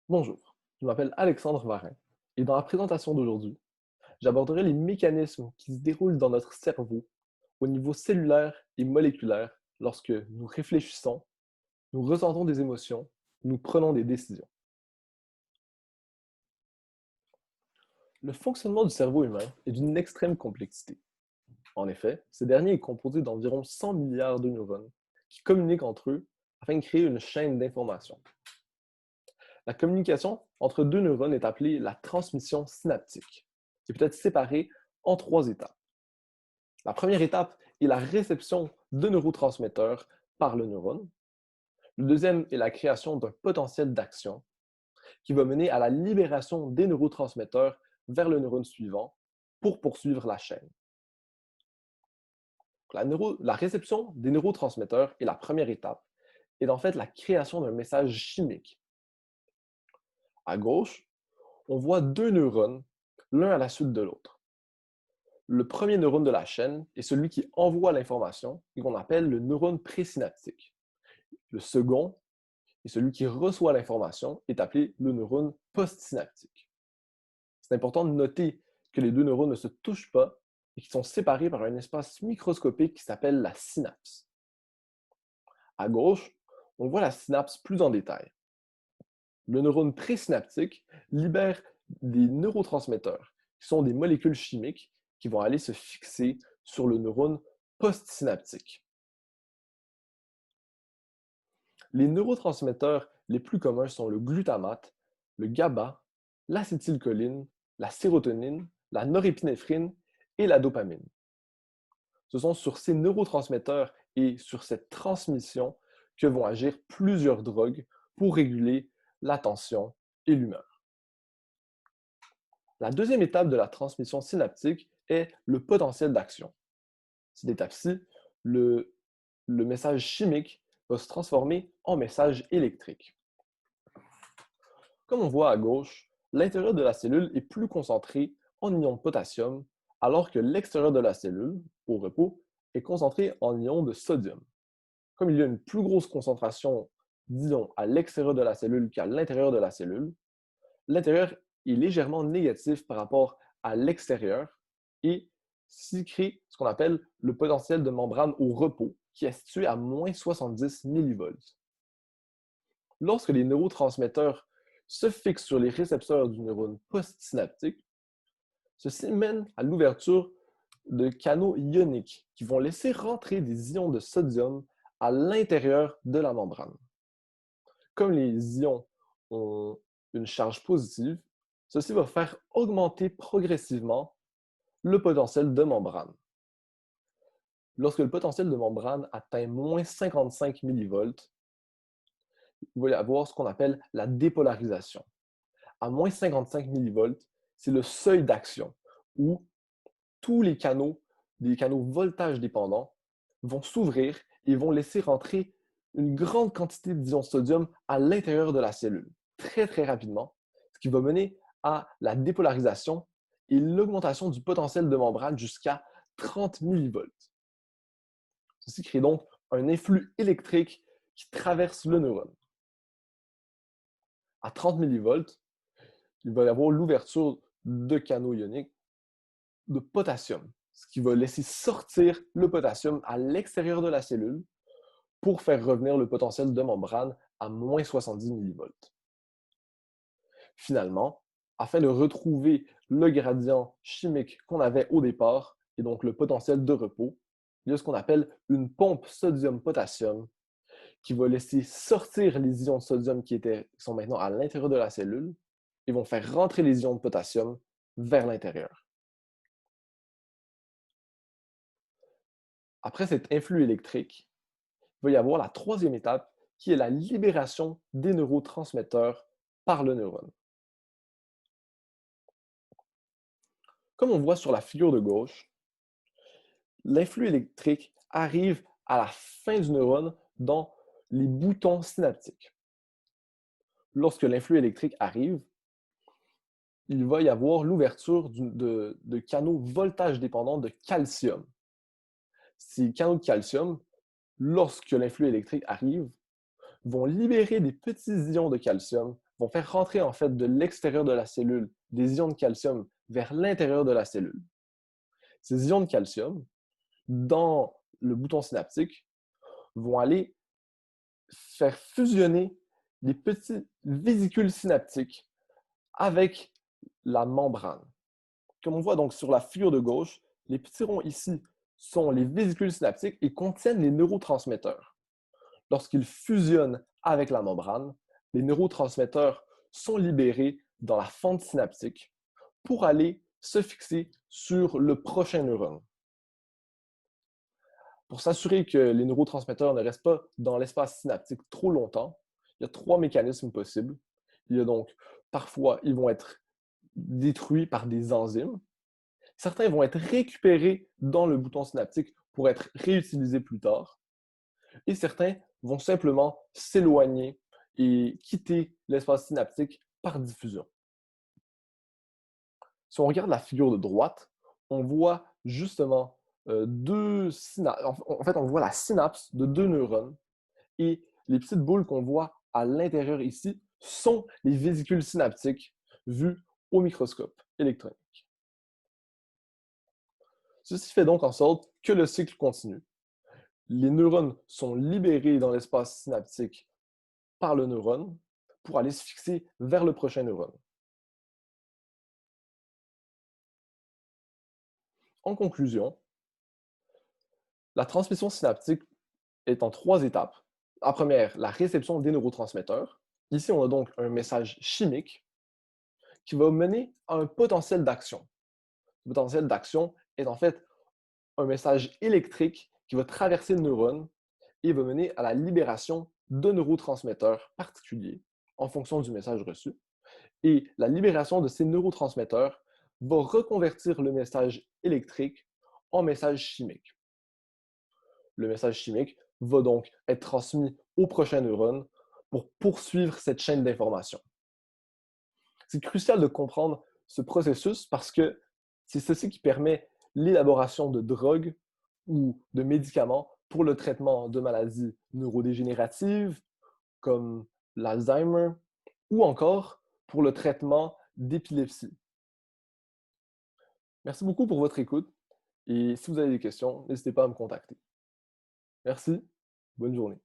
Bonjour, je m'appelle Alexandre Varin et dans la présentation d'aujourd'hui, j'aborderai les mécanismes qui se déroulent dans notre cerveau au niveau cellulaire et moléculaire lorsque nous réfléchissons, nous ressentons des émotions, nous prenons des décisions. Le fonctionnement du cerveau humain est d'une extrême complexité. En effet, ce dernier est composé d'environ 100 milliards de neurones qui communiquent entre eux afin de créer une chaîne d'informations. La communication entre deux neurones est appelée la transmission synaptique, qui peut être séparée en trois étapes. La première étape est la réception de neurotransmetteurs par le neurone. Le deuxième est la création d'un potentiel d'action qui va mener à la libération des neurotransmetteurs vers le neurone suivant pour poursuivre la chaîne. La réception des neurotransmetteurs est la première étape et en fait la création d'un message chimique. À gauche, on voit deux neurones, l'un à la suite de l'autre. Le premier neurone de la chaîne est celui qui envoie l'information et qu'on appelle le neurone présynaptique. Le second et celui qui reçoit l'information est appelé le neurone postsynaptique. C'est important de noter que les deux neurones ne se touchent pas et qu'ils sont séparés par un espace microscopique qui s'appelle la synapse. À gauche, on voit la synapse plus en détail. Le neurone présynaptique libère des neurotransmetteurs, qui sont des molécules chimiques qui vont aller se fixer sur le neurone postsynaptique. Les neurotransmetteurs les plus communs sont le glutamate, le GABA, l'acétylcholine, la sérotonine, la norépinéphrine et la dopamine. Ce sont sur ces neurotransmetteurs et sur cette transmission que vont agir plusieurs drogues pour réguler l'attention et l'humeur. La deuxième étape de la transmission synaptique est le potentiel d'action. Cette étape-ci, le, le message chimique va se transformer en message électrique. Comme on voit à gauche, l'intérieur de la cellule est plus concentré en ions de potassium, alors que l'extérieur de la cellule, au repos, est concentré en ions de sodium. Comme il y a une plus grosse concentration d'ions à l'extérieur de la cellule qu'à l'intérieur de la cellule, l'intérieur est légèrement négatif par rapport à l'extérieur et s'y crée ce qu'on appelle le potentiel de membrane au repos, qui est situé à moins 70 millivolts. Lorsque les neurotransmetteurs se fixent sur les récepteurs du neurone postsynaptique, ceci mène à l'ouverture de canaux ioniques qui vont laisser rentrer des ions de sodium à l'intérieur de la membrane. Comme les ions ont une charge positive, ceci va faire augmenter progressivement le potentiel de membrane. Lorsque le potentiel de membrane atteint moins 55 millivolts, il va y avoir ce qu'on appelle la dépolarisation. À moins 55 millivolts, c'est le seuil d'action où tous les canaux, des canaux voltage dépendants, vont s'ouvrir et vont laisser rentrer une grande quantité d'ions de sodium à l'intérieur de la cellule, très très rapidement, ce qui va mener à la dépolarisation et l'augmentation du potentiel de membrane jusqu'à 30 millivolts. Ceci crée donc un influx électrique qui traverse le neurone. À 30 millivolts, il va y avoir l'ouverture de canaux ioniques de potassium, ce qui va laisser sortir le potassium à l'extérieur de la cellule pour faire revenir le potentiel de membrane à moins 70 millivolts. Finalement, afin de retrouver le gradient chimique qu'on avait au départ, et donc le potentiel de repos, il y a ce qu'on appelle une pompe sodium-potassium qui va laisser sortir les ions de sodium qui sont maintenant à l'intérieur de la cellule et vont faire rentrer les ions de potassium vers l'intérieur. Après cet influx électrique, il va y avoir la troisième étape qui est la libération des neurotransmetteurs par le neurone. Comme on voit sur la figure de gauche, l'influx électrique arrive à la fin du neurone dans les boutons synaptiques. Lorsque l'influx électrique arrive, il va y avoir l'ouverture de canaux voltage dépendants de calcium. Ces canaux de calcium, lorsque l'influx électrique arrive, vont libérer des petits ions de calcium vont faire rentrer en fait de l'extérieur de la cellule des ions de calcium vers l'intérieur de la cellule. Ces ions de calcium, dans le bouton synaptique, vont aller faire fusionner les petites vésicules synaptiques avec la membrane. Comme on voit donc sur la figure de gauche, les petits ronds ici sont les vésicules synaptiques et contiennent les neurotransmetteurs. Lorsqu'ils fusionnent avec la membrane, les neurotransmetteurs sont libérés dans la fente synaptique pour aller se fixer sur le prochain neurone. Pour s'assurer que les neurotransmetteurs ne restent pas dans l'espace synaptique trop longtemps, il y a 3 mécanismes possibles. Il y a donc, parfois, ils vont être détruits par des enzymes. Certains vont être récupérés dans le bouton synaptique pour être réutilisés plus tard. Et certains vont simplement s'éloigner et quitter l'espace synaptique par diffusion. Si on regarde la figure de droite, on voit justement deux synapses. En fait, on voit la synapse de deux neurones et les petites boules qu'on voit à l'intérieur ici sont les vésicules synaptiques vues au microscope électronique. Ceci fait donc en sorte que le cycle continue. Les neurones sont libérés dans l'espace synaptique par le neurone pour aller se fixer vers le prochain neurone. En conclusion, la transmission synaptique est en 3 étapes. La première, la réception des neurotransmetteurs. Ici, on a donc un message chimique qui va mener à un potentiel d'action. Le potentiel d'action est en fait un message électrique qui va traverser le neurone et va mener à la libération de neurotransmetteurs particuliers en fonction du message reçu. Et la libération de ces neurotransmetteurs va reconvertir le message électrique en message chimique. Le message chimique va donc être transmis au prochain neurone pour poursuivre cette chaîne d'information. C'est crucial de comprendre ce processus parce que c'est ceci qui permet l'élaboration de drogues ou de médicaments pour le traitement de maladies neurodégénératives comme l'Alzheimer ou encore pour le traitement d'épilepsie. Merci beaucoup pour votre écoute et si vous avez des questions, n'hésitez pas à me contacter. Merci, bonne journée.